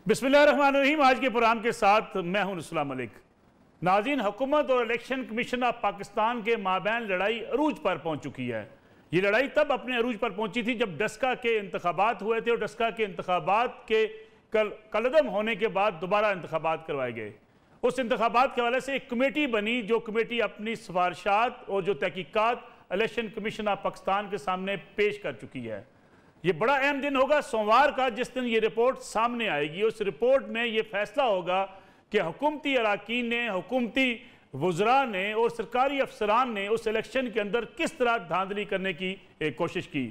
बिस्मिल्लाहिर्रहमानिर्रहीम। आज के प्रोग्राम के साथ मैं हूं नुसला मलिक। नाज़रीन, हुकूमत और इलेक्शन कमीशन ऑफ पाकिस्तान के माबैन लड़ाई अरूज पर पहुंच चुकी है। ये लड़ाई तब अपने अरूज पर पहुंची थी जब डस्का के इंतखाबात हुए थे और डस्का के इंतखाबात के कलअदम होने के बाद दोबारा इंतखाबात करवाए गए। उस इंतखाबात के हवाले से एक कमेटी बनी, जो कमेटी अपनी सिफारिशात और जो तहकीकात इलेक्शन कमीशन ऑफ पाकिस्तान के सामने पेश कर चुकी है। ये बड़ा अहम दिन होगा सोमवार का, जिस दिन ये रिपोर्ट सामने आएगी। उस रिपोर्ट में ये फैसला होगा कि हुकूमती अराकीन ने, हुकूमती वज़रा ने और सरकारी अफसरान ने उस इलेक्शन के अंदर किस तरह धांधली करने की कोशिश की।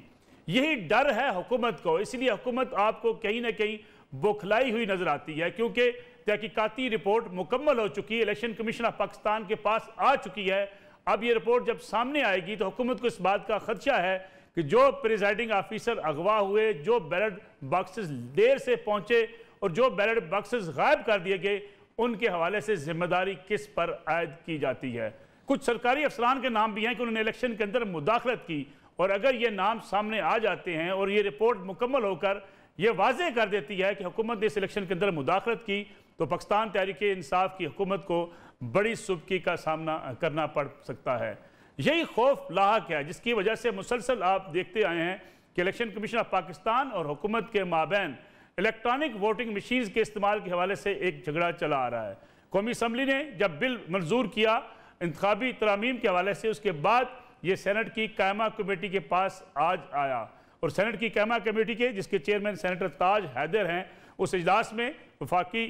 यही डर है हुकूमत को, इसलिए हुकूमत आपको कहीं ना कहीं बौखलाई हुई नजर आती है, क्योंकि तहकीकाती रिपोर्ट मुकम्मल हो चुकी है, इलेक्शन कमीशन ऑफ पाकिस्तान के पास आ चुकी है। अब ये रिपोर्ट जब सामने आएगी तो हुकूमत को इस बात का खदशा है कि जो प्रिजाइडिंग ऑफिसर अगवा हुए, जो बैलेट बॉक्सेस देर से पहुंचे और जो बैलेट बॉक्सेस गायब कर दिए गए, उनके हवाले से जिम्मेदारी किस पर आयद की जाती है। कुछ सरकारी अफसरान के नाम भी हैं कि उन्होंने इलेक्शन के अंदर मुदाखलत की, और अगर ये नाम सामने आ जाते हैं और ये रिपोर्ट मुकम्मल होकर यह वाज़ेह कर देती है कि हुकूमत ने इस इलेक्शन के अंदर मुदाखलत की, तो पाकिस्तान तहरीक इंसाफ की हुकूमत को बड़ी सुबकी का सामना करना पड़ सकता है। यही खौफ लाहक है, जिसकी वजह से मुसलसल आप देखते आए हैं कि इलेक्शन कमीशन ऑफ पाकिस्तान और हुकूमत के माबैन इलेक्ट्रॉनिक वोटिंग मशीन्स के इस्तेमाल के हवाले से एक झगड़ा चला आ रहा है। कौमी असम्बली ने जब बिल मंजूर किया इंतखाबी तरामीम के हवाले से, उसके बाद ये सेनेट की कायमा कमेटी के पास आज आया, और सेनेट की कायमा कमेटी के जिसके चेयरमैन सेनेटर ताज हैदर हैं, उस इजलास में वफाकी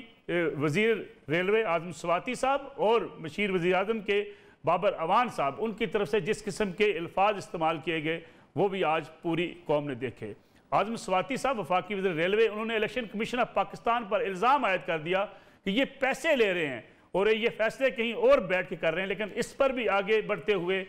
वजीर रेलवे आजम स्वाति साहब और मशीर वज़ीर आज़म के बाबर अवान साहब, उनकी तरफ से जिस किस्म के अल्फाज इस्तेमाल किए गए वो भी आज पूरी कौम ने देखे। आजम स्वाति साहब वफाकी वज़ीर रेलवे, उन्होंने इलेक्शन कमीशन ऑफ पाकिस्तान पर इल्ज़ाम आयद कर दिया कि ये पैसे ले रहे हैं और ये फैसले कहीं और बैठ के कर रहे हैं। लेकिन इस पर भी आगे बढ़ते हुए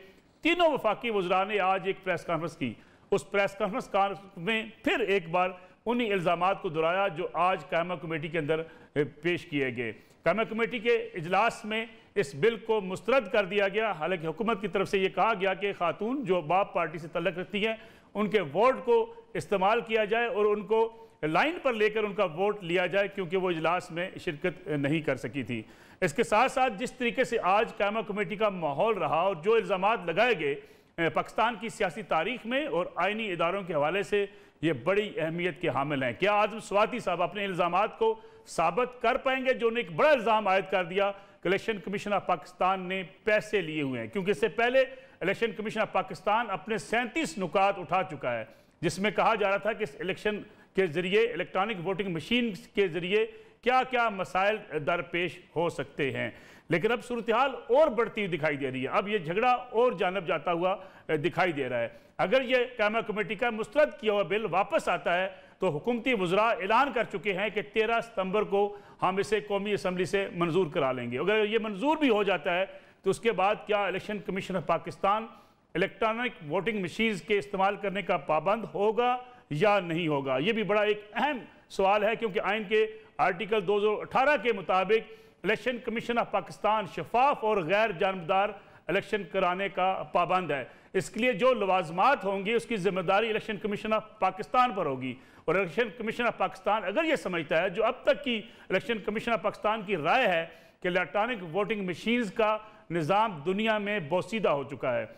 तीनों वफाकी वज़रा ने आज एक प्रेस कॉन्फ्रेंस की। उस प्रेस कॉन्फ्रेंस में फिर एक बार उन्हीं इल्ज़ामात को दोहराया जो आज कायमा कमेटी के अंदर पेश किए गए। कायमा कमेटी के इजलास में इस बिल को मुस्तरद कर दिया गया। हालांकि हुकूमत की तरफ से ये कहा गया कि खातून जो बाप पार्टी से तल्लक रखती हैं, उनके वोट को इस्तेमाल किया जाए और उनको लाइन पर लेकर उनका वोट लिया जाए, क्योंकि वो इजलास में शिरकत नहीं कर सकी थी। इसके साथ साथ जिस तरीके से आज कायमा कमेटी का माहौल रहा और जो इल्ज़ामात लगाए गए पाकिस्तान की सियासी तारीख में और आइनी इदारों के हवाले से, ये बड़ी अहमियत के हामिल हैं। क्या आजम स्वाति साहब अपने इल्ज़ामात को साबित कर पाएंगे, जो उन्हें एक बड़ा इल्ज़ाम आयद कर दिया कि इलेक्शन कमीशन ऑफ पाकिस्तान ने पैसे लिए हुए हैं? क्योंकि इससे पहले इलेक्शन कमीशन ऑफ पाकिस्तान अपने 37 नुकात उठा चुका है, जिसमें कहा जा रहा था कि इस इलेक्शन के ज़रिए, इलेक्ट्रॉनिक वोटिंग मशीन के ज़रिए क्या क्या मसाइल दरपेश हो सकते हैं। लेकिन अब सूरत हाल और बढ़ती हुई दिखाई दे रही है। अब ये झगड़ा और जानब जाता हुआ दिखाई दे रहा है। अगर ये कायमा कमेटी का मुस्तरद किया हुआ बिल वापस आता है तो हुकूमती वज़रा ऐलान कर चुके हैं कि 13 सितंबर को हम इसे कौमी असम्बली से मंजूर करा लेंगे। अगर ये मंजूर भी हो जाता है तो उसके बाद क्या election commission of Pakistan electronic voting machines के इस्तेमाल करने का पाबंद होगा या नहीं होगा? ये भी बड़ा एक अहम सवाल है, क्योंकि आइन के आर्टिकल 218 के मुताबिक इलेक्शन कमीशन ऑफ पाकिस्तान शफाफ और गैर जानबदार इलेक्शन कराने का पाबंद है। इसके लिए जो लवाजमात होंगी उसकी जिम्मेदारी इलेक्शन कमीशन ऑफ पाकिस्तान पर होगी। और इलेक्शन कमीशन ऑफ पाकिस्तान अगर ये समझता है, जो अब तक की इलेक्शन कमीशन ऑफ पाकिस्तान की राय है, कि इलेक्ट्रॉनिक वोटिंग मशीन्स का निज़ाम दुनिया में बोसीदा हो चुका है।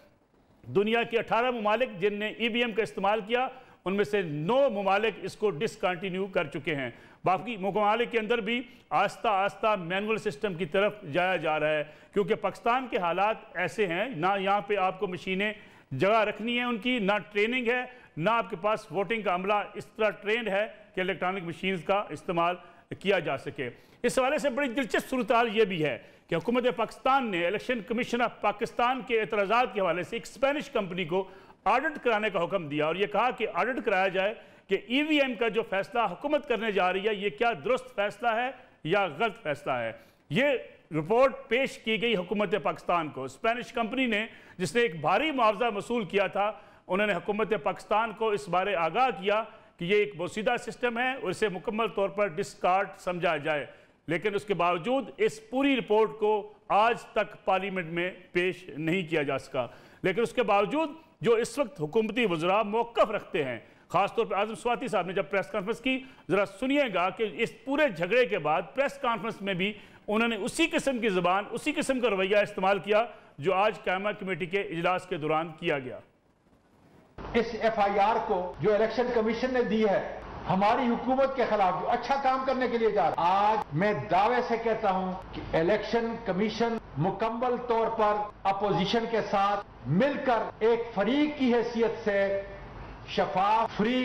दुनिया के 18 ममालिक जिनने EVM का इस्तेमाल किया, उनमें से 9 ममालिक इसको डिसकंटिन्यू कर चुके हैं। बाकी ममालिक के अंदर भी आस्ता आस्ता मैनुअल सिस्टम की तरफ जाया जा रहा है, क्योंकि पाकिस्तान के हालात ऐसे हैं, ना यहाँ पे आपको मशीनें जगह रखनी है उनकी, ना ट्रेनिंग है, ना आपके पास वोटिंग का अमला इस तरह ट्रेंड है कि इलेक्ट्रॉनिक मशीन्स का इस्तेमाल किया जा सके। इस हवाले से बड़ी दिलचस्प सूरत हाल ये भी है कि हुकूमत पाकिस्तान ने इलेक्शन कमीशन ऑफ पाकिस्तान के एतराज़ात के हवाले से एक स्पेनिश कंपनी को ऑडिट कराने का हुक्म दिया, और ये कहा कि ऑडिट कराया जाए कि EVM का जो फैसला हुकूमत करने जा रही है, ये क्या दुरुस्त फैसला है या गलत फैसला है। ये रिपोर्ट पेश की गई हुकूमत पाकिस्तान को। स्पेनिश कंपनी ने, जिसने एक भारी मुआवजा वसूल किया था, उन्होंने हुकूमत पाकिस्तान को इस बारे आगाह किया कि ये एक बोसीदा सिस्टम है और इसे मुकम्मल तौर पर डिस्कार्ड समझा जाए। लेकिन उसके बावजूद इस पूरी रिपोर्ट को आज तक पार्लियामेंट में पेश नहीं किया जा सका। लेकिन उसके बावजूद जो इस वक्त हुकूमती वज़रा मौक़िफ़ रखते हैं, खासतौर पर आजम स्वाति साहब ने जब प्रेस कॉन्फ्रेंस की, जरा सुनिएगा कि इस पूरे झगड़े के बाद प्रेस कॉन्फ्रेंस में भी उन्होंने उसी किस्म की जुबान, उसी किस्म का रवैया इस्तेमाल किया जो आज कायमा कमेटी के इजलास के दौरान किया गया। इस FIR को जो इलेक्शन कमीशन ने दी है हमारी हुकूमत के खिलाफ, जो अच्छा काम करने के लिए जा रहा, आज मैं दावे से कहता हूं कि इलेक्शन कमीशन मुकम्मल तौर पर अपोजिशन के साथ मिलकर एक फरीक की हैसियत से शफाफ फ्री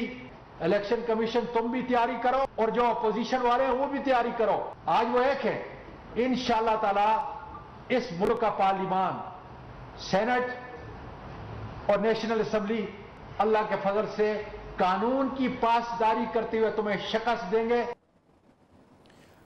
इलेक्शन कमीशन तुम भी तैयारी करो और जो अपोजिशन वाले हैं वो भी तैयारी करो। आज वो एक है, इंशाअल्लाह ताला इस मुल्क का पार्लिमान, सेनेट और नेशनल असेंबली अल्लाह के फजल से कानून की पासदारी करते हुए तुम्हें शिकस्त देंगे।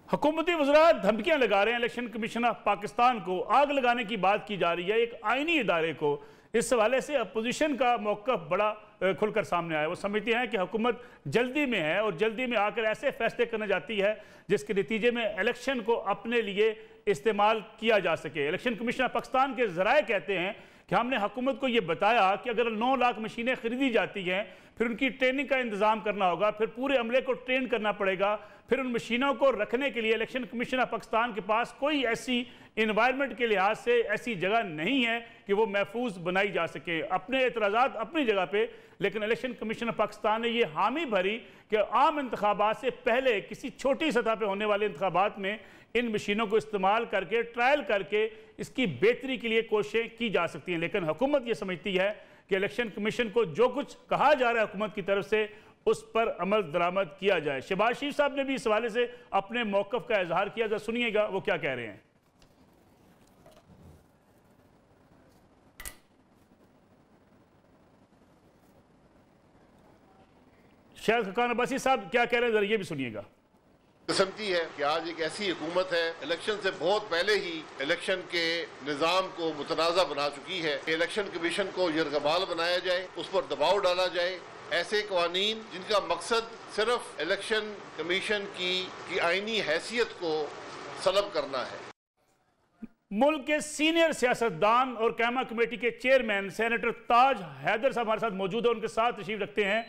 हुकूमती वज़रा धमकियां लगा रहे हैं इलेक्शन कमीशन ऑफ पाकिस्तान को, आग लगाने की बात की जा रही है एक आईनी इदारे को। इस हवाले से अपोजिशन का मौक़िफ़ बड़ा खुलकर सामने आया। वो समझते हैं कि हुकूमत जल्दी में है और जल्दी में आकर ऐसे फैसले करने जाती है जिसके नतीजे में इलेक्शन को अपने लिए इस्तेमाल किया जा सके। इलेक्शन कमीशन ऑफ पाकिस्तान के ज़राए कहते हैं कि हमने हुकूमत को ये बताया कि अगर 9 लाख मशीनें खरीदी जाती हैं, फिर उनकी ट्रेनिंग का इंतज़ाम करना होगा, फिर पूरे अमले को ट्रेन करना पड़ेगा, फिर उन मशीनों को रखने के लिए इलेक्शन कमीशन ऑफ पाकिस्तान के पास कोई ऐसी इन्वायरमेंट के लिहाज से ऐसी जगह नहीं है कि वो महफूज बनाई जा सके। अपने एतराज़ात अपनी जगह पे, लेकिन इलेक्शन कमीशन ऑफ पाकिस्तान ने ये हामी भरी कि आम इंतखाबात से पहले किसी छोटी सतह पे होने वाले इंतखाबात में इन मशीनों को इस्तेमाल करके, ट्रायल करके इसकी बेहतरी के लिए कोशिशें की जा सकती हैं। लेकिन हुकूमत ये समझती है कि इलेक्शन कमीशन को जो कुछ कहा जा रहा है हुकूमत की तरफ से उस पर अमल दरामद किया जाए। शहबाज शरीफ साहब ने भी इस हवाले से अपने मौक़िफ़ का इजहार किया। जरा सुनिएगा वो क्या कह रहे हैं। शायद खकान अब्बासी साहब क्या कह रहे हैं, जरा ये भी सुनिएगा। समझती है कि आज एक ऐसी हुकूमत है इलेक्शन से बहुत पहले ही इलेक्शन के निज़ाम को मुतनाज़ा बना चुकी है। इलेक्शन कमीशन को यरगमाल बनाया जाए, उस पर दबाव डाला जाए, ऐसे कवानीन जिनका मकसद सिर्फ इलेक्शन कमीशन की आईनी हैसियत को सलब करना है। मुल्क के सीनियर सियासतदान और कायमा कमेटी के चेयरमैन सेनेटर ताज हैदर साहब हमारे साथ मौजूद है, उनके साथ तशरीफ रखते हैं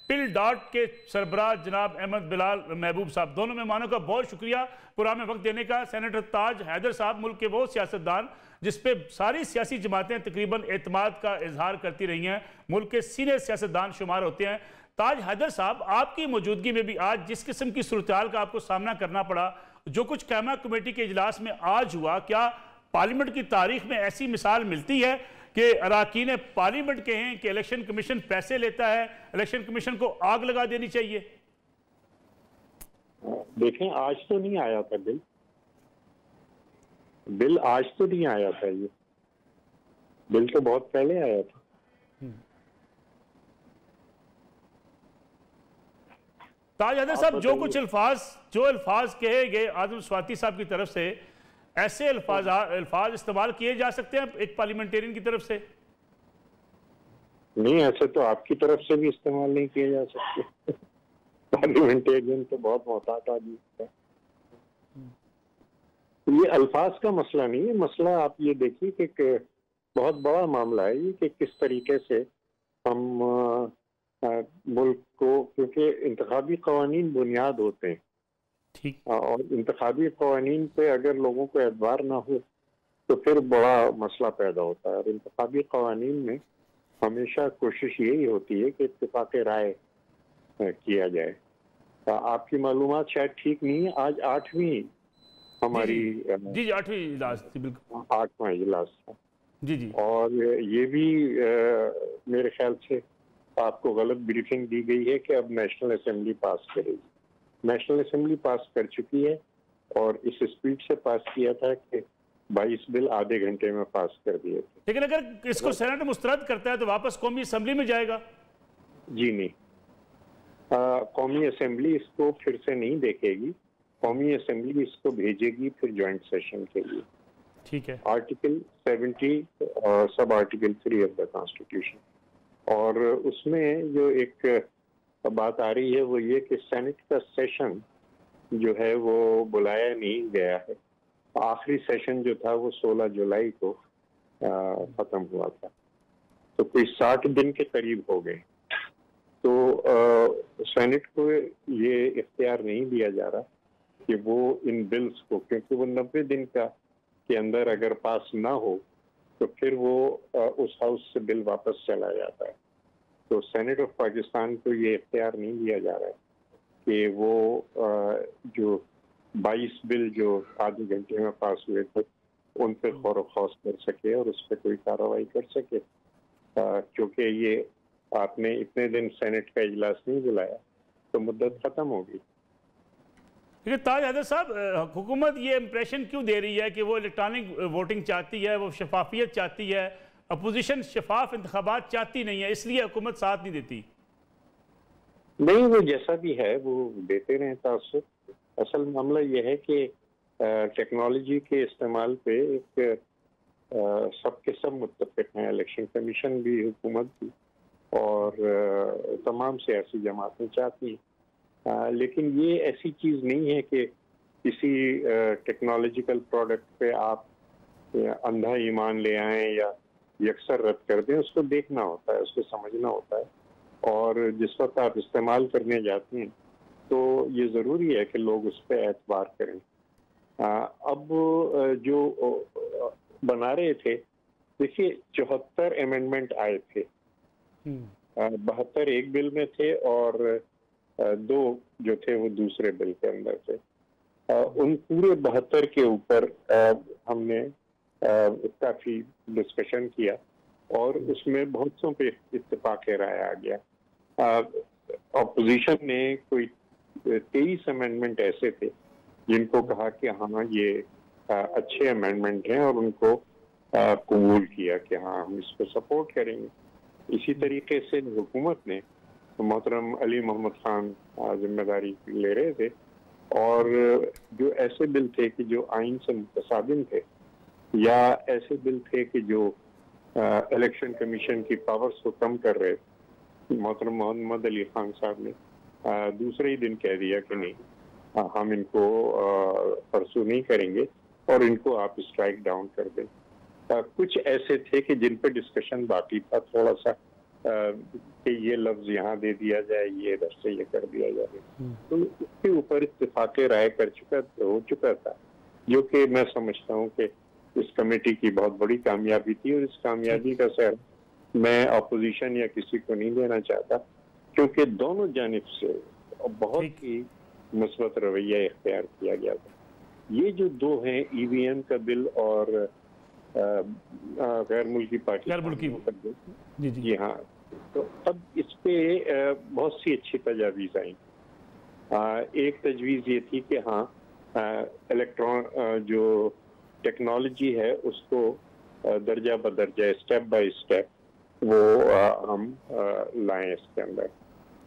पिल डॉट के सरबराह जनाब अहमद बिलाल महबूब साहब। दोनों मेहमानों का बहुत शुक्रिया पुराने वक्त देने का। सेनेटर ताज हैदर साहब मुल्क के वो सियासतदान जिस पे सारी सियासी जमातें तकरीबन एतमाद का इजहार करती रही हैं, मुल्क के सीनियर सियासतदान शुमार होते हैं। ताज हैदर साहब, आपकी मौजूदगी में भी आज जिस किस्म की सूरत-ए-हाल का आपको सामना करना पड़ा, जो कुछ कायमा कमेटी के इजलास में आज हुआ, क्या पार्लियामेंट की तारीख में ऐसी मिसाल मिलती है कि अराकीन पार्लियामेंट के हैं कि इलेक्शन कमीशन पैसे लेता है, इलेक्शन कमीशन को आग लगा देनी चाहिए? देखें, आज तो नहीं आया था बिल आज तो नहीं आया था। ये बिल तो बहुत पहले आया था। ताज हैदर साहब, जो कुछ अल्फाज कहे गए आजम स्वाति साहब की तरफ से, ऐसे अल्फाज इस्तेमाल किए जा सकते हैं एक पार्लियामेंटेरियन की तरफ से? नहीं, ऐसे तो आपकी तरफ से भी इस्तेमाल नहीं किए जा सकते। पार्लियामेंटेरियन तो बहुत मोहतात आदमी है। ये अल्फाज का मसला नहीं है, मसला आप ये देखिए कि बहुत बड़ा मामला है ये कि किस तरीके से हम मुल्क को, क्योंकि इंतखाबी कवानीन बुनियाद होते हैं, ठीक, और इंतखाबी कवानीन पे अगर लोगों को एतबार ना हो तो फिर बड़ा मसला पैदा होता है। और इंतखाबी कवानीन में हमेशा कोशिश यही होती है कि इत्तेफाक राय किया जाए। आपकी मालूमात शायद ठीक नहीं है, आज 8वीं हमारी जी 8वीं इजलास थी, बिल्कुल 8वां इजलास था जी। और ये भी मेरे ख्याल से आपको गलत ब्रीफिंग दी गई है कि अब नेशनल असेंबली पास करेगी। नेशनल असेंबली पास कर चुकी है और इस स्पीड से पास किया था कि 22 बिल आधे घंटे में पास कर दिए थे। लेकिन अगर इसको सेनेट मुस्तरद करता है तो वापस कौमी असेंबली में जाएगा? जी नहीं, कौमी असेंबली इसको फिर से नहीं देखेगी। कौमी असेंबली इसको भेजेगी फिर ज्वाइंट सेशन के लिए। ठीक है। Article 70 sub article 3 of the constitution, और उसमें जो एक बात आ रही है वो ये कि सेनेट का सेशन जो है वो बुलाया नहीं गया है। आखिरी सेशन जो था वो 16 जुलाई को खत्म हुआ था, तो कोई 60 दिन के करीब हो गए। तो सेनेट को ये इख्तियार नहीं दिया जा रहा कि वो इन बिल्स को, क्योंकि वो 90 दिन के अंदर अगर पास ना हो तो फिर वो उस हाउस से बिल वापस चला जाता है। तो सेनेट ऑफ पाकिस्तान को ये इख्तियार नहीं दिया जा रहा है कि वो जो 22 बिल जो आधे घंटे में पास हुए थे उन पर गौर खौस कर सके और उस पर कोई कार्रवाई कर सके, क्योंकि ये आपने इतने दिन सेनेट का इजलास नहीं बुलाया तो मुद्दत खत्म होगी। लेकिन ताज हैदर साहब, हुकूमत ये इंप्रेशन क्यों दे रही है कि वो इलेक्ट्रॉनिक वोटिंग चाहती है, वो शफाफियत चाहती है, अपोजिशन शफाफ इंतखाबात चाहती नहीं है, इसलिए हुकूमत साथ नहीं देती? नहीं, वो जैसा भी है वो देते रहे तासुर। असल मामला ये है कि टेक्नोलॉजी के इस्तेमाल पे एक सबके सब मुत्तफिक हैं, इलेक्शन कमीशन भी, हुकूमत भी और तमाम सियासी जमातें चाहती हैं। लेकिन ये ऐसी चीज़ नहीं है कि किसी टेक्नोलॉजिकल प्रोडक्ट पे आप अंधा ईमान ले आएं या यकसर रद्द कर दें। उसको देखना होता है, उसको समझना होता है, और जिस वक्त आप इस्तेमाल करने जाते हैं तो ये ज़रूरी है कि लोग उस पर एतबार करें। अब जो बना रहे थे, देखिए 74 अमेंडमेंट आए थे, 72 एक बिल में थे और 2 जो थे वो दूसरे बिल के अंदर थे। उन पूरे 72 के ऊपर हमने काफ़ी डिस्कशन किया और उसमें बहुत सौ पे इत्तेफाक राय आ गया। अपोजिशन ने कोई 23 अमेंडमेंट ऐसे थे जिनको कहा कि हाँ ये अच्छे अमेंडमेंट हैं और उनको कबूल किया कि हाँ हम इसको सपोर्ट करेंगे। इसी तरीके से हुकूमत ने मोहतरम अली मोहम्मद खान जिम्मेदारी ले रहे थे और जो ऐसे बिल थे कि जो आइन से मुतसादिम थे या ऐसे बिल थे कि जो इलेक्शन कमीशन की पावर्स को कम कर रहे थे, मोहतरम मोहम्मद अली खान साहब ने दूसरे ही दिन कह दिया कि नहीं, हम इनको परसू नहीं करेंगे और इनको आप स्ट्राइक डाउन कर दें। कुछ ऐसे थे कि जिन पर डिस्कशन बाकी था थोड़ा सा कि ये लफ्ज यहाँ दे दिया जाए, ये इधर से ये कर दिया जाए, तो उसके ऊपर इत्तेफाक राय हो चुका था, जो कि मैं समझता हूँ कि इस कमेटी की बहुत बड़ी कामयाबी थी। और इस कामयाबी का सर मैं अपोजिशन या किसी को नहीं देना चाहता, क्योंकि दोनों जानिब से बहुत ही मुस्बत रवैया इख्तियार किया गया था। ये जो 2 हैं, ईवीएम का बिल और गैर मुल्की पार्टी जी हाँ, तो अब इस पे बहुत सी अच्छी तजावीज़ आई। एक तजवीज़ ये थी कि हाँ इलेक्ट्रॉन जो टेक्नोलॉजी है उसको दर्जा बदर्जा, स्टेप बाय स्टेप वो हम लाएं इसके अंदर।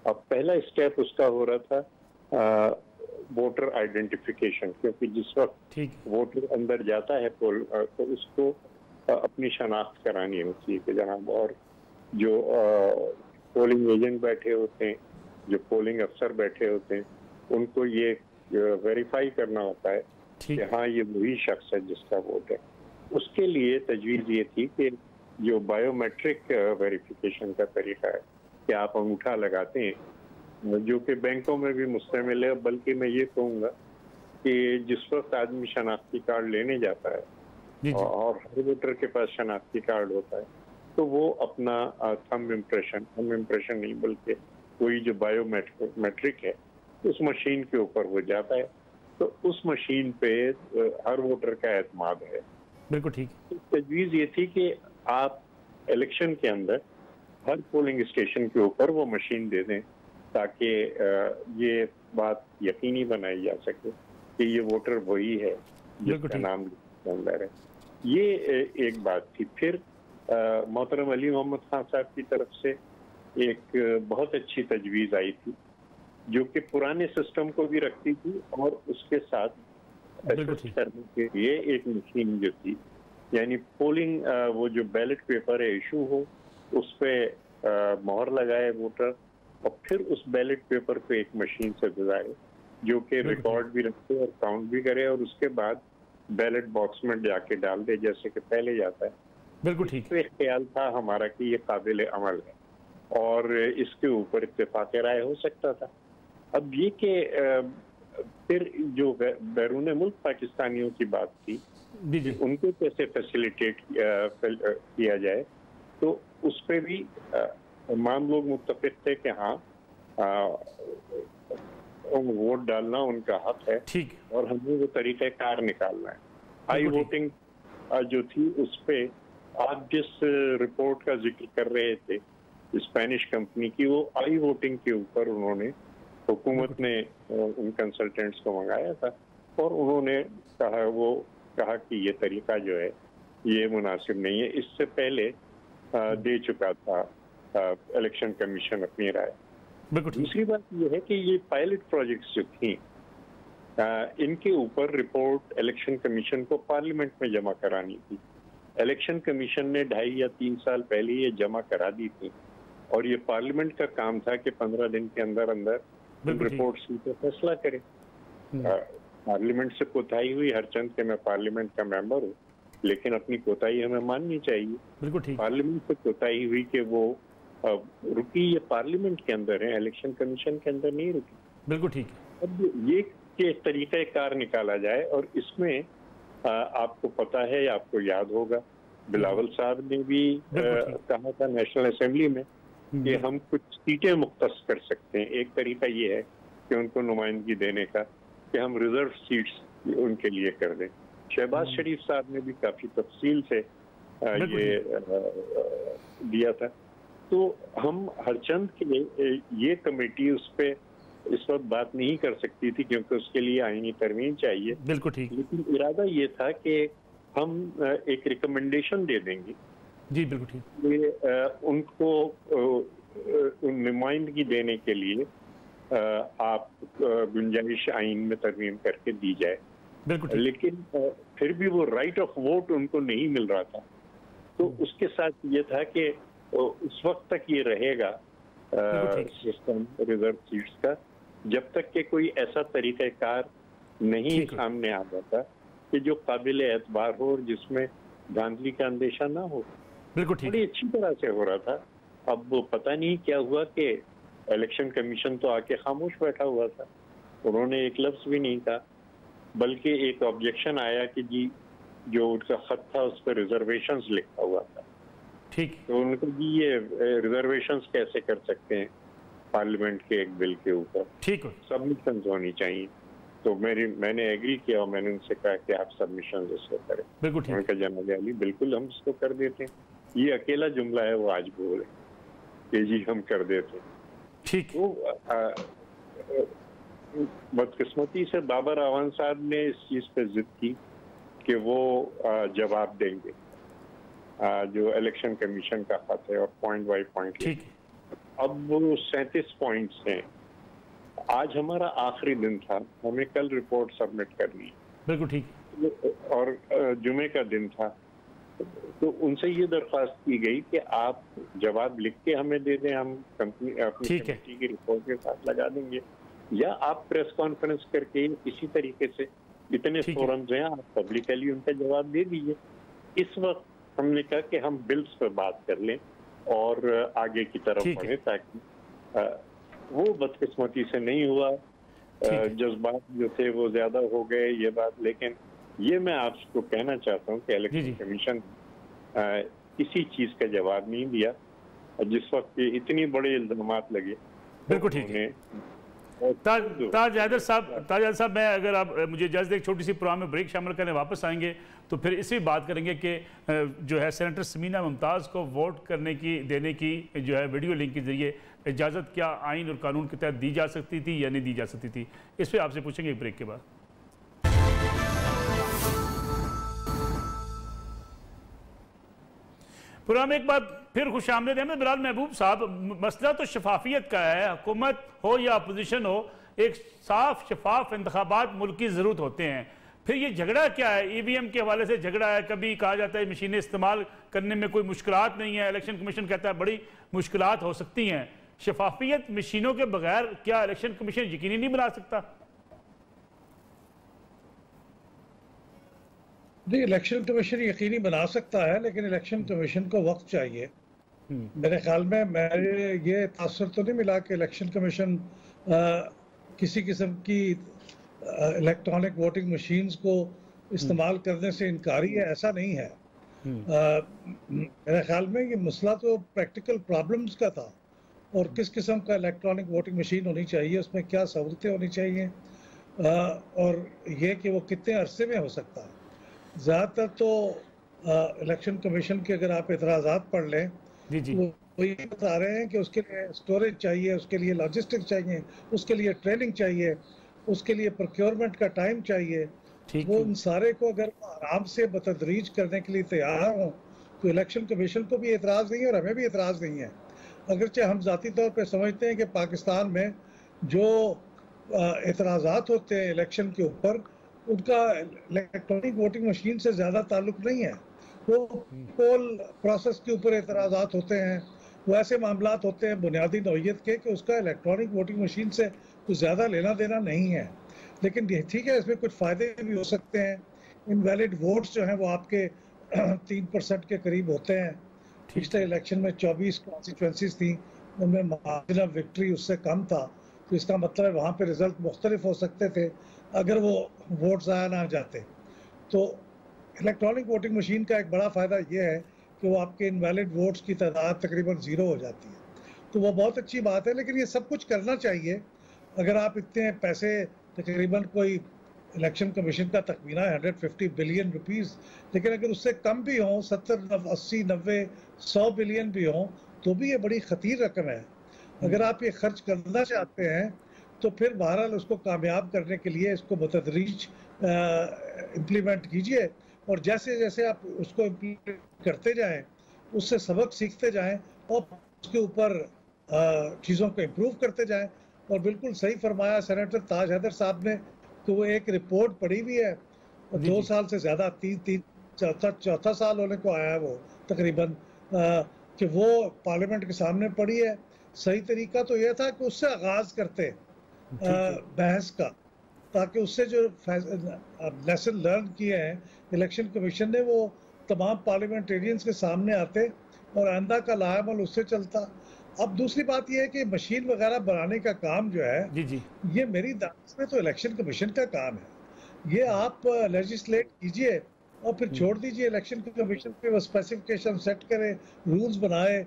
अब पहला स्टेप उसका हो रहा था वोटर आइडेंटिफिकेशन, क्योंकि जिस वक्त वोटर अंदर जाता है पोल तो उसको अपनी शनाख्त करानी होती है कि जनाब, और जो पोलिंग एजेंट बैठे होते हैं, जो पोलिंग अफसर बैठे होते हैं, उनको ये वेरीफाई करना होता है कि हाँ ये वही शख्स है जिसका वोट है। उसके लिए तजवीज़ ये थी कि जो बायोमेट्रिक वेरिफिकेशन का तरीका है कि आप अंगूठा लगाते हैं, जो कि बैंकों में भी मुस्तमिल है, बल्कि मैं ये कहूँगा कि जिस वक्त आदमी शनाख्ती कार्ड लेने जाता है और हर वोटर के पास शनाख्ती कार्ड होता है तो वो अपना थंब इम्प्रेशन नहीं बल्कि कोई जो बायोमेट्रिक है उस मशीन के ऊपर वो जाता है, तो उस मशीन पे हर वोटर का एतमाद है। बिल्कुल ठीक। तजवीज़ ये थी कि आप इलेक्शन के अंदर हर पोलिंग स्टेशन के ऊपर वो मशीन दे दें ताकि ये बात यकीनी बनाई जा सके कि ये वोटर वही है जिसका नाम अंदर है। ये एक बात थी। फिर मोहतरम अली मोहम्मद खान साहब की तरफ से एक बहुत अच्छी तजवीज़ आई थी जो कि पुराने सिस्टम को भी रखती थी और उसके साथ करने के लिए एक मशीन जो थी, यानी पोलिंग वो जो बैलेट पेपर है इशू हो, उस पर मोहर लगाए वोटर और फिर उस बैलेट पेपर को एक मशीन से गुजारे जो कि रिकॉर्ड भी रखे और काउंट भी करे और उसके बाद बैलेट बॉक्स में जाके डाल दे जैसे कि पहले जाता है। बिल्कुल ठीक। तो एक ख्याल था हमारा कि ये काबिल अमल है। और इसके ऊपर इत्तेफाक राय हो सकता था। अब ये कि फिर जो बैरून मुल्क पाकिस्तानियों की बात थी, उनको कैसे फैसिलिटेट किया जाए, तो उस पर भी तमाम लोग मुत्तफिक थे कि हाँ, वोट डालना उनका हक है, ठीक, और हमें वो तरीक़ाकार निकालना है। आई वोटिंग जो थी उस पे आप जिस रिपोर्ट का जिक्र कर रहे थे स्पेनिश कंपनी की, वो आई वोटिंग के ऊपर उन्होंने, हुकूमत ने उन कंसल्टेंट्स को मंगाया था और उन्होंने कहा कि ये तरीका जो है ये मुनासिब नहीं है। इससे पहले दे चुका था इलेक्शन कमीशन अपनी राय। दूसरी बात यह है कि ये पायलट प्रोजेक्ट्स जो थी, इनके ऊपर रिपोर्ट इलेक्शन कमीशन को पार्लियामेंट में जमा करानी थी। इलेक्शन कमीशन ने 2.5 या 3 साल पहले ये जमा करा दी थी और ये पार्लियामेंट का काम था कि 15 दिन के अंदर अंदर रिपोर्ट पर फैसला करे। पार्लियामेंट से कोताही हुई, हरचंद के मैं पार्लियामेंट का मेंबर हूँ, लेकिन अपनी कोताही हमें माननी चाहिए। बिल्कुल ठीक। पार्लियामेंट से कोताही हुई कि वो रुकी, ये पार्लियामेंट के अंदर है, इलेक्शन कमीशन के अंदर नहीं रुकी। बिल्कुल ठीक है। अब ये के तरीक़ाकार निकाला जाए, और इसमें आपको पता है, आपको याद होगा, बिलावल साहब ने भी कहा था नेशनल असेंबली में कि हम कुछ सीटें मुख्तस कर सकते हैं। एक तरीका ये है कि उनको नुमाइंदगी देने का कि हम रिजर्व सीट्स उनके लिए कर दें। शहबाज शरीफ साहब ने भी काफ़ी तफसील से ये दिया था। तो हम हरचंद के लिए ये कमेटी उस पर इस वक्त बात नहीं कर सकती थी क्योंकि उसके लिए आईनी तरमीम चाहिए। बिल्कुल ठीक। लेकिन इरादा ये था कि हम एक रिकमेंडेशन दे देंगे। जी बिल्कुल ठीक। उनको नुमाइंदगी देने के लिए आप गुंजाइश आइन में तरमीम करके दी जाए। बिल्कुल। लेकिन फिर भी वो राइट ऑफ वोट उनको नहीं मिल रहा था, तो उसके साथ ये था कि उस वक्त तक ये रहेगा सिस्टम रिजर्व सीट्स का, जब तक कि कोई ऐसा तरीक़ाकार नहीं सामने आ जाता कि जो काबिल एतबार हो और जिसमें धांधली का अंदेशा ना हो। बिल्कुल ठीक। बड़ी अच्छी तरह से हो रहा था। अब वो पता नहीं क्या हुआ कि इलेक्शन कमीशन तो आके खामोश बैठा हुआ था, उन्होंने एक लफ्ज भी नहीं कहा, बल्कि एक ऑब्जेक्शन आया कि जी जो उनका खत था उस पर रिजर्वेशंस लिखा हुआ था। ठीक। तो उनको जी ये रिजर्वेशंस कैसे कर सकते हैं पार्लियामेंट के एक बिल के ऊपर? ठीक है, सबमिशंस होनी चाहिए। तो मैंने एग्री किया और मैंने उनसे कहा कि आप सबमिशंस इसको करें। बिल्कुल ठीक। उनका जनाब अली बिल्कुल हम इसको कर देते हैं। ये अकेला जुमला है वो आज बोले कि जी हम कर देते हैं। ठीक। तो बदकिस्मती से बाबर आवान साहब ने इस चीज पे जिद की कि वो जवाब देंगे जो इलेक्शन कमीशन का खत है, और पॉइंट बाई पॉइंट। ठीक। अब वो 37 पॉइंट्स हैं। आज हमारा आखिरी दिन था, हमें कल रिपोर्ट सबमिट करनी है। बिल्कुल ठीक। और जुमे का दिन था, तो उनसे ये दरख्वास्त की गई कि आप जवाब लिख के हमें दे दें, हम कंपनी अपनी कमेटी की रिपोर्ट के साथ लगा देंगे, या आप प्रेस कॉन्फ्रेंस करके इसी तरीके से इतने फोरम्स हैं, आप पब्लिकली उनका जवाब दे दीजिए। इस वक्त हमने कहा कि हम बिल्स पर बात कर लें और आगे की तरफ बढ़े, ताकि वो बदकिस्मती से नहीं हुआ। जज्बात जो थे वो ज्यादा हो गए, ये बात। लेकिन ये मैं आपको कहना चाहता हूँ कि इलेक्शन कमीशन किसी चीज का जवाब नहीं दिया। जिस वक्त ये इतनी बड़े इल्जामात लगे। बिल्कुल ठीक है। ताज हैदर साहब, मैं अगर आप मुझे इजाज़त एक छोटी सी प्रोग्राम में ब्रेक शामिल करने वापस आएंगे तो फिर इसी बात करेंगे कि जो है सेनेटर समीना मुमताज़ को वोट करने की देने की जो है वीडियो लिंक के जरिए इजाज़त क्या आइन और कानून के तहत दी जा सकती थी या नहीं दी जा सकती थी, इस पर आपसे पूछेंगे एक ब्रेक के बाद। प्रोग्राम एक बार फिर खुश आमदीद है। बिलाल महबूब साहब, मसला तो शफाफियत का है। हुकूमत हो या अपोजिशन हो, एक साफ शफाफ इंतखाबात मुल्क की ज़रूरत होते हैं। फिर ये झगड़ा क्या है? EVM के हवाले से झगड़ा है। कभी कहा जाता है मशीनें इस्तेमाल करने में कोई मुश्किलात नहीं है, इलेक्शन कमीशन कहता है बड़ी मुश्किलात हो सकती हैं। शफाफियत मशीनों के बगैर क्या इलेक्शन कमीशन यकीनी नहीं बना सकता? नहीं, इलेक्शन कमीशन यकीनी बना सकता है, लेकिन इलेक्शन कमीशन को वक्त चाहिए। मेरे ख्याल में मेरे ये तासुर तो नहीं मिला कि इलेक्शन कमीशन किसी किस्म की इलेक्ट्रॉनिक वोटिंग मशीन्स को इस्तेमाल करने से इनकारी है, ऐसा नहीं है। मेरे ख्याल में ये मसला तो प्रैक्टिकल प्रॉब्लम्स का था और किस किस्म का इलेक्ट्रॉनिक वोटिंग मशीन होनी चाहिए, उसमें क्या सहूलतें होनी चाहिए और ये कि वो कितने अरसे में हो सकता है। ज़्यादातर तो इलेक्शन कमीशन के अगर आप एतराज़ात पढ़ लें वो ये बता रहे हैं कि उसके लिए स्टोरेज चाहिए, उसके लिए लॉजिस्टिक्स चाहिए, उसके लिए ट्रेनिंग चाहिए, उसके लिए प्रोक्योरमेंट का टाइम चाहिए। वो इन सारे को अगर आराम से बतदरीज करने के लिए तैयार हों तो इलेक्शन कमीशन को भी एतराज़ नहीं है और हमें भी एतराज़ नहीं है। अगरचे हम ज़ाती तौर पे समझते हैं कि पाकिस्तान में जो एतराज़ात होते हैं इलेक्शन के ऊपर उनका इलेक्ट्रॉनिक वोटिंग मशीन से ज़्यादा ताल्लुक़ नहीं है, वो पोल प्रोसेस के ऊपर एतराज़ात होते हैं, वो ऐसे मामलात होते हैं बुनियादी नौइयत के कि उसका इलेक्ट्रॉनिक वोटिंग मशीन से कुछ ज़्यादा लेना देना नहीं है। लेकिन ठीक है, इसमें कुछ फ़ायदे भी हो सकते हैं। इनवैलिड वोट्स जो हैं वो आपके 3% के करीब होते हैं। पिछले इलेक्शन में 24 कॉन्स्टिट्यूंसीज थी, उनमें मार्जिन ऑफ विक्ट्री उससे कम था, तो इसका मतलब है वहाँ पे रिजल्ट मुख्तलिफ हो सकते थे अगर वो वोट ज़ाया ना जाते। तो इलेक्ट्रॉनिक वोटिंग मशीन का एक बड़ा फ़ायदा ये है कि वो आपके इनवैलिड वोट्स की तादाद तकरीबन 0 हो जाती है, तो वो बहुत अच्छी बात है। लेकिन ये सब कुछ करना चाहिए। अगर आप इतने पैसे तकरीबन कोई इलेक्शन कमीशन का तखमीना है 150 बिलियन रुपीज़, लेकिन अगर उससे कम भी हों 70, 80, 90, 100 बिलियन भी हों तो भी ये बड़ी ख़तीर रकम है। अगर आप ये खर्च करना चाहते हैं तो फिर बहरहाल उसको कामयाब करने के लिए इसको बतदरीज इम्प्लीमेंट कीजिए और जैसे जैसे आप उसको इम्प्लीमेंट करते जाएं उससे सबक सीखते जाएं और उसके ऊपर चीज़ों को इम्प्रूव करते जाएं। और बिल्कुल सही फरमाया सेनेटर ताज हैदर साहब ने, तो वो एक रिपोर्ट पढ़ी हुई है 2 साल से ज़्यादा, चौथा साल होने को आया है वो तकरीबन, कि वो पार्लियामेंट के सामने पढ़ी है। सही तरीका तो यह था कि उससे आगाज़ करते बहस का, ताकि उससे जो लेसन लर्न किए हैं इलेक्शन कमीशन ने वो तमाम पार्लियामेंटेरियंस के सामने आते और आइंदा का लाएमल उससे चलता। अब दूसरी बात यह है कि मशीन वगैरह बनाने का काम जो है ये मेरी दानिश में तो इलेक्शन कमीशन का काम है। ये आप लेजिस्लेट कीजिए और फिर छोड़ दीजिए इलेक्शन कमीशन पे, वो स्पेसिफिकेशन सेट करे, रूल्स बनाए,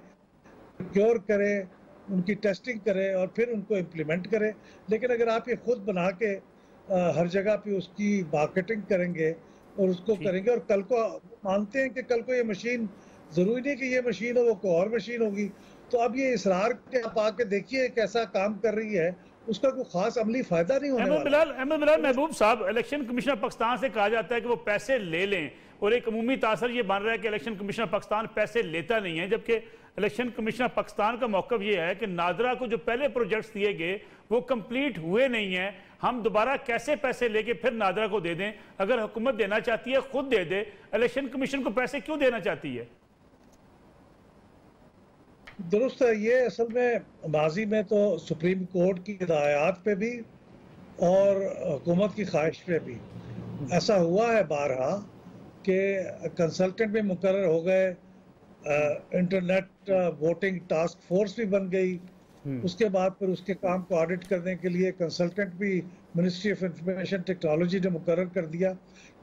प्रोक्योर करे, उनकी टेस्टिंग करे और फिर उनको इम्प्लीमेंट करे। लेकिन अगर आप ये खुद बना के हर जगह पे उसकी मार्केटिंग करेंगे और उसको करेंगे और कल को मानते हैं कि कल को ये मशीन, ज़रूरी नहीं कि ये मशीन हो, वो कोई और मशीन होगी, तो अब ये इसरार के आप आके देखिए कैसा काम कर रही है, उसका कोई खास अमली फायदा नहीं होने वाला। अहमद बिलाल महबूब साहब, इलेक्शन कमीशन पाकिस्तान से कहा जाता है कि वो पैसे ले लें और एक अमूमी तासर ये बन रहा है कि इलेक्शन कमीशन पाकिस्तान पैसे लेता नहीं है, जबकि इलेक्शन कमीशन पाकिस्तान का मौक़िफ़ ये है कि नादरा को जो पहले प्रोजेक्ट्स दिए गए वो कंप्लीट हुए नहीं हैं, हम दोबारा कैसे पैसे लेके फिर नादरा को दे दें? अगर हुकूमत देना चाहती है खुद दे दे, इलेक्शन कमीशन को पैसे क्यों देना चाहती है? दुरुस्त है, ये असल में माजी में तो सुप्रीम कोर्ट की हिदायत पे भी और हुकूमत की ख्वाहिश पे भी ऐसा हुआ है बारहा कि कंसल्टेंट भी मुकर्रर हो गए, इंटरनेट वोटिंग टास्क फोर्स भी बन गई, उसके बाद फिर उसके काम को ऑडिट करने के लिए कंसल्टेंट भी मिनिस्ट्री ऑफ इंफॉर्मेशन टेक्नोलॉजी ने मुकर्रर कर दिया।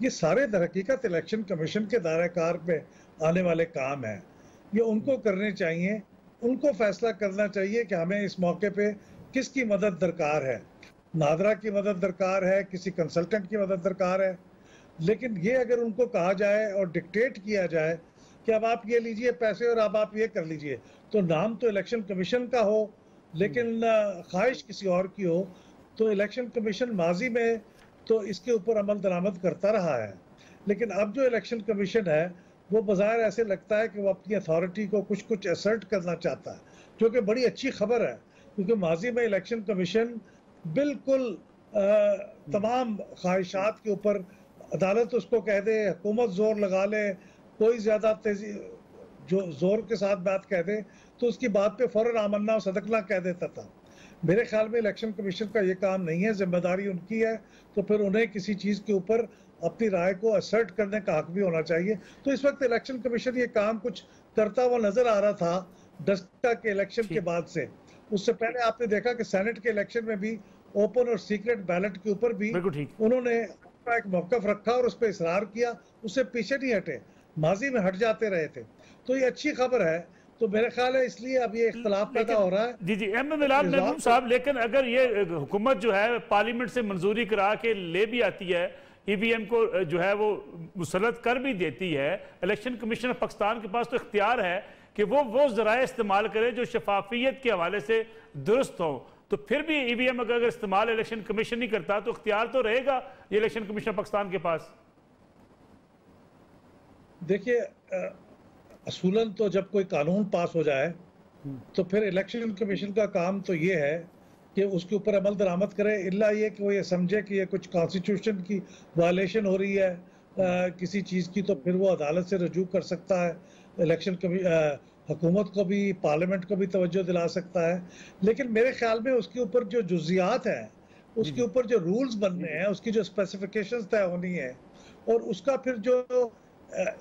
ये सारे दरहकीकत इलेक्शन कमीशन के दायरे कार में आने वाले काम हैं, ये उनको करने चाहिए, उनको फैसला करना चाहिए कि हमें इस मौके पे किसकी मदद दरकार है। नादरा की मदद दरकार है, किसी कंसल्टेंट की मदद दरकार है। लेकिन ये अगर उनको कहा जाए और डिक्टेट किया जाए कि अब आप ये लीजिए पैसे और अब आप ये कर लीजिए, तो नाम तो इलेक्शन कमीशन का हो लेकिन ख्वाहिश किसी और की हो, तो इलेक्शन कमीशन माजी में तो इसके ऊपर अमल दरामद करता रहा है। लेकिन अब जो इलेक्शन कमीशन है वो बाज़ाहिर ऐसे लगता है कि वो अपनी अथॉरिटी को कुछ असर्ट करना चाहता है, जो कि बड़ी अच्छी खबर है, क्योंकि माजी में इलेक्शन कमीशन बिल्कुल तमाम ख्वाहिशात के ऊपर अदालत उसको कह दे, हुकूमत जोर लगा ले, कोई ज़्यादा तेजी जो जोर के साथ बात कह दे तो उसकी बात पे फ़ौरन आमन्ना और सदकना कह देता था। मेरे ख्याल में इलेक्शन कमीशन का ये काम नहीं है, जिम्मेदारी उनकी है, तो फिर उन्हें किसी चीज़ के ऊपर अपनी राय को असर्ट करने का हक भी होना चाहिए। तो इस वक्त इलेक्शन कमीशन ये काम कुछ करता हुआ नज़र आ रहा था, 10 के इलेक्शन के बाद से। उससे पहले आपने देखा कि सेनेट के इलेक्शन में भी ओपन और सीक्रेट बैलेट के ऊपर भी उन्होंने अपना एक मौकफ रखा और उस पर इसरार किया, उससे पीछे नहीं हटे, माजी में हट जाते रहे थे। तो ये अच्छी खबर है। तो मेरे ख्याल है इसलिए अब ये इख्तलाफ पैदा हो रहा है। जी जी अहमद मिलाद महबूब साहब, लेकिन अगर ये हुकूमत जो है पार्लियामेंट से मंजूरी करा के ले भी आती है, ईवीएम को जो है वो मुसलत कर भी देती है, इलेक्शन कमीशन ऑफ पाकिस्तान के पास तो इख्तियार है कि वो ज़राए इस्तेमाल करे जो शफाफियत के हवाले से दुरुस्त हो, तो फिर भी ईवीएम अगर इस्तेमाल इलेक्शन कमीशन नहीं करता तो इख्तियार तो रहेगा ये इलेक्शन कमीशन ऑफ पाकिस्तान के पास। देखिए असूलन तो जब कोई कानून पास हो जाए तो फिर इलेक्शन कमीशन का काम तो ये है कि उसके ऊपर अमल दरामद करे, इल्ला ये कि वो ये समझे कि ये कुछ कॉन्स्टिट्यूशन की वायलेशन हो रही है किसी चीज़ की, तो फिर वो अदालत से रजू कर सकता है, इलेक्शन हुकूमत को भी, पार्लियामेंट को भी तवज्जो दिला सकता है। लेकिन मेरे ख्याल में उसके ऊपर जो जुज़ियात हैं, उसके ऊपर जो रूल्स बनने हैं, उसकी जो स्पेसिफिकेशंस तय होनी है और उसका फिर जो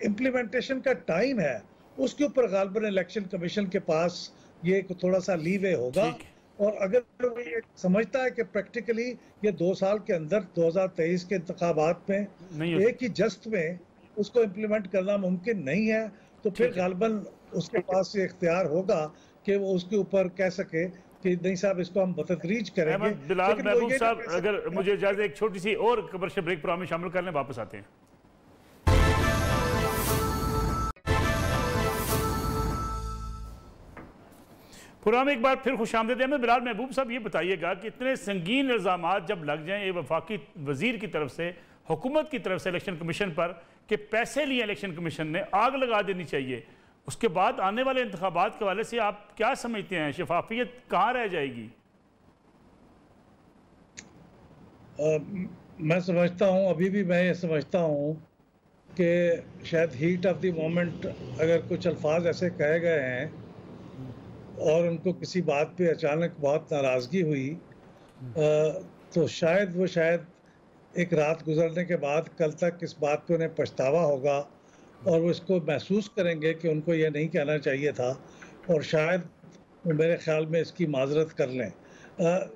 इम्प्लीमेंटेशन का टाइम है, उसके ऊपर गालिबन इलेक्शन कमीशन के पास ये थोड़ा सा लीवे होगा। और अगर वो ये समझता है कि प्रैक्टिकली ये 2 साल के अंदर 2023 के इंतखाबात में एक ही जस्त में उसको इम्प्लीमेंट करना मुमकिन नहीं है, तो फिर गालिबन उसके पास ये इख्तियार होगा कि वो उसके ऊपर कह सके कि नहीं साहब इसको हम बतदरीज करेंगे। बिलाल महबूब साहब, अगर मुझे इजाजत एक छोटी सी और कमर्शियल ब्रेक प्रोग्राम में शामिल कर लें, वापस आते हैं। प्रोग्राम एक बार फिर खुशामदीद है। बिलाल महबूब साहब, ये बताइएगा कि इतने संगीन इल्ज़ामात जब लग जाएं ये वफाकी वजीर की तरफ से, हुकूमत की तरफ से इलेक्शन कमीशन पर कि पैसे लिए इलेक्शन कमीशन ने, आग लगा देनी चाहिए, उसके बाद आने वाले इंतखाबात के हवाले से आप क्या समझते हैं, शफाफियत कहाँ रह जाएगी? मैं समझता हूँ, अभी भी मैं ये समझता हूँ कि शायद हीट ऑफ द मोमेंट अगर कुछ अल्फाज ऐसे कहे गए हैं और उनको किसी बात पे अचानक बहुत नाराज़गी हुई, तो शायद एक रात गुजरने के बाद कल तक इस बात पे उन्हें पछतावा होगा और वो इसको महसूस करेंगे कि उनको ये नहीं कहना चाहिए था, और शायद वो मेरे ख्याल में इसकी माजरत कर लें।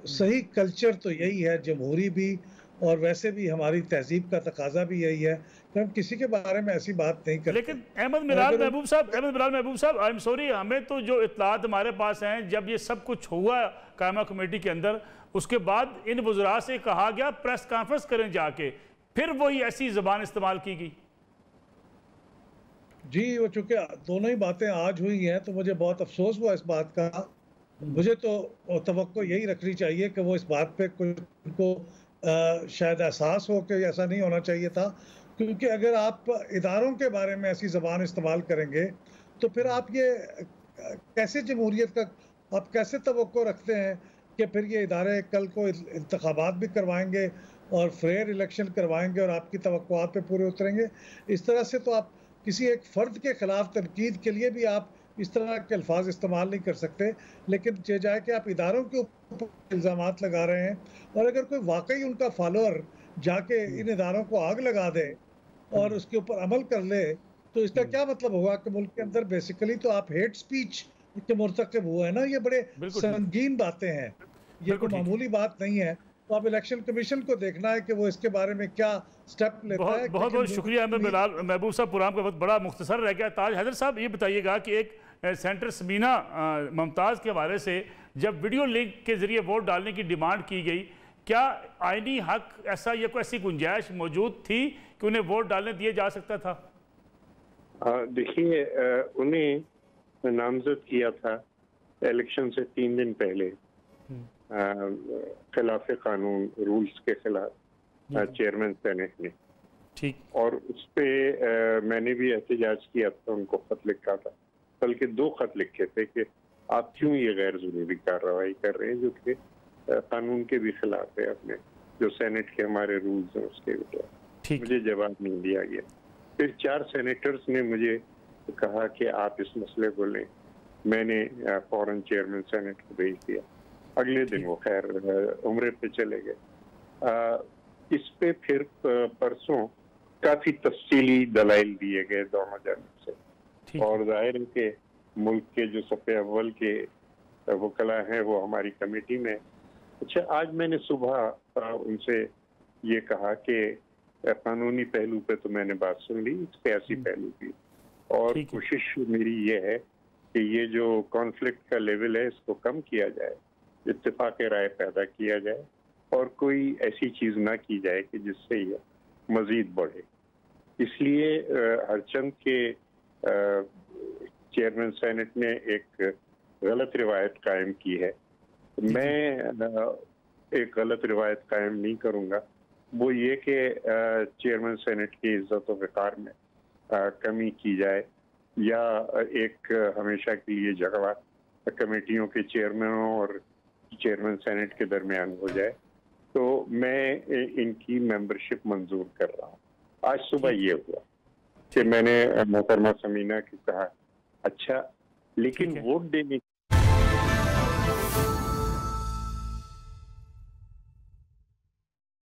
सही कल्चर तो यही है, जमहूरी भी और वैसे भी हमारी तहजीब का तकाजा भी यही है कि हम किसी के बारे में ऐसी बात नहीं करते। लेकिन अहमद बिलाल महबूब साहब, आई एम सॉरी, हमें तो जो इत्तलात हमारे पास हैं, जब ये सब कुछ हुआ कायमा कमेटी के अंदर, उसके बाद इन वज़रा से कहा गया प्रेस कॉन्फ्रेंस करें जाके, फिर वही ऐसी ज़बान इस्तेमाल की गई। जी, वो चूँकि दोनों ही बातें आज हुई हैं तो मुझे बहुत अफसोस हुआ इस बात का। मुझे तो तवक्को यही रखनी चाहिए कि वो इस बात पे उनको शायद एहसास हो कि ऐसा नहीं होना चाहिए था, क्योंकि अगर आप इदारों के बारे में ऐसी ज़बान इस्तेमाल करेंगे तो फिर आप ये कैसे जमहूरियत का आप कैसे तवक्को रखते हैं कि फिर ये इदारे कल को इंतखाबात भी करवाएंगे और फेयर इलेक्शन करवाएंगे और आपकी तवक्कुआत पे पूरे उतरेंगे। इस तरह से तो आप किसी एक फ़र्द के ख़िलाफ़ तनकीद के लिए भी आप इस तरह के अल्फाज इस्तेमाल नहीं कर सकते, लेकिन ये जाए कि आप इदारों के ऊपर इल्ज़ामात लगा रहे हैं और अगर कोई वाकई उनका फॉलोअर जाके इन इदारों को आग लगा दे और उसके ऊपर अमल कर ले, तो इसका क्या मतलब होगा कि मुल्क के अंदर बेसिकली तो आप हेट स्पीच के मुर्तकिब हुए हैं ना। ये बड़े संगीन बातें हैं, ये कोई मामूली बात नहीं है। तो अब इलेक्शन कमीशन को देखना है कि वो इसके बारे में क्या स्टेप लेता है। बहुत बहुत शुक्रिया बिलाल महबूब साहब, प्रोग्राम का बहुत बड़ा मुख्तसर रह गया। ताज हैदर साहब, ये बताइएगा कि एक सेंटर समीना मुमताज़ के हवाले से जब वीडियो लिंक के जरिए वोट डालने की डिमांड की गई, क्या आईनी हक ऐसा या कोई ऐसी गुंजाइश मौजूद थी कि उन्हें वोट डालने दिया जा सकता था? देखिए, उन्हें नामजद किया था इलेक्शन से 3 दिन पहले खिलाफ कानून रूल्स के खिलाफ चेयरमैन सेनेट ने, ठीक, और उस पर मैंने भी एहतजाज किया था, उनको खत लिखा था, बल्कि 2 खत लिखे थे कि आप क्यों ये गैर ज़रूरी कार्रवाई कर रहे हैं जो कि कानून के भी खिलाफ है, अपने जो सेनेट के हमारे रूल्स हैं उसके ऊपर। मुझे जवाब नहीं दिया गया। फिर 4 सेनेटर्स ने मुझे कहा कि आप इस मसले को लें। मैंने फौरन चेयरमैन सेनेट को भेज दिया। अगले दिन वो खैर उम्रे पे चले गए। इस पे फिर परसों काफी तफसीली दलाइल दिए गए दोनों जानब से, और जाहिर है कि मुल्क के जो सफ़े अव्वल के वकला हैं वो हमारी कमेटी में। अच्छा, आज मैंने सुबह उनसे ये कहा कि कानूनी पहलू पे तो मैंने बात सुन ली, सियासी पहलू भी, और कोशिश मेरी ये है कि ये जो कॉन्फ्लिक्ट का लेवल है इसको कम किया जाए, इत्तेफाक राय पैदा किया जाए और कोई ऐसी चीज़ ना की जाए कि जिससे ये मज़ीद बढ़े। इसलिए हरचंद के चेयरमैन सेनेट ने एक गलत रिवायत कायम की है। मैं एक गलत रिवायत कायम नहीं करूँगा, वो ये कि चेयरमैन सेनेट की इज्जत और वक़ार में कमी की जाए या एक हमेशा के लिए झगड़ा कमेटियों के चेयरमैनों और चेयरमैन सेनेट के दरमियान हो जाए। तो मैं इनकी मेंबरशिप मंजूर कर रहा हूँ। आज सुबह ये हुआ कि मैंने मोहतरमा समीना को कहा, अच्छा लेकिन वोट देने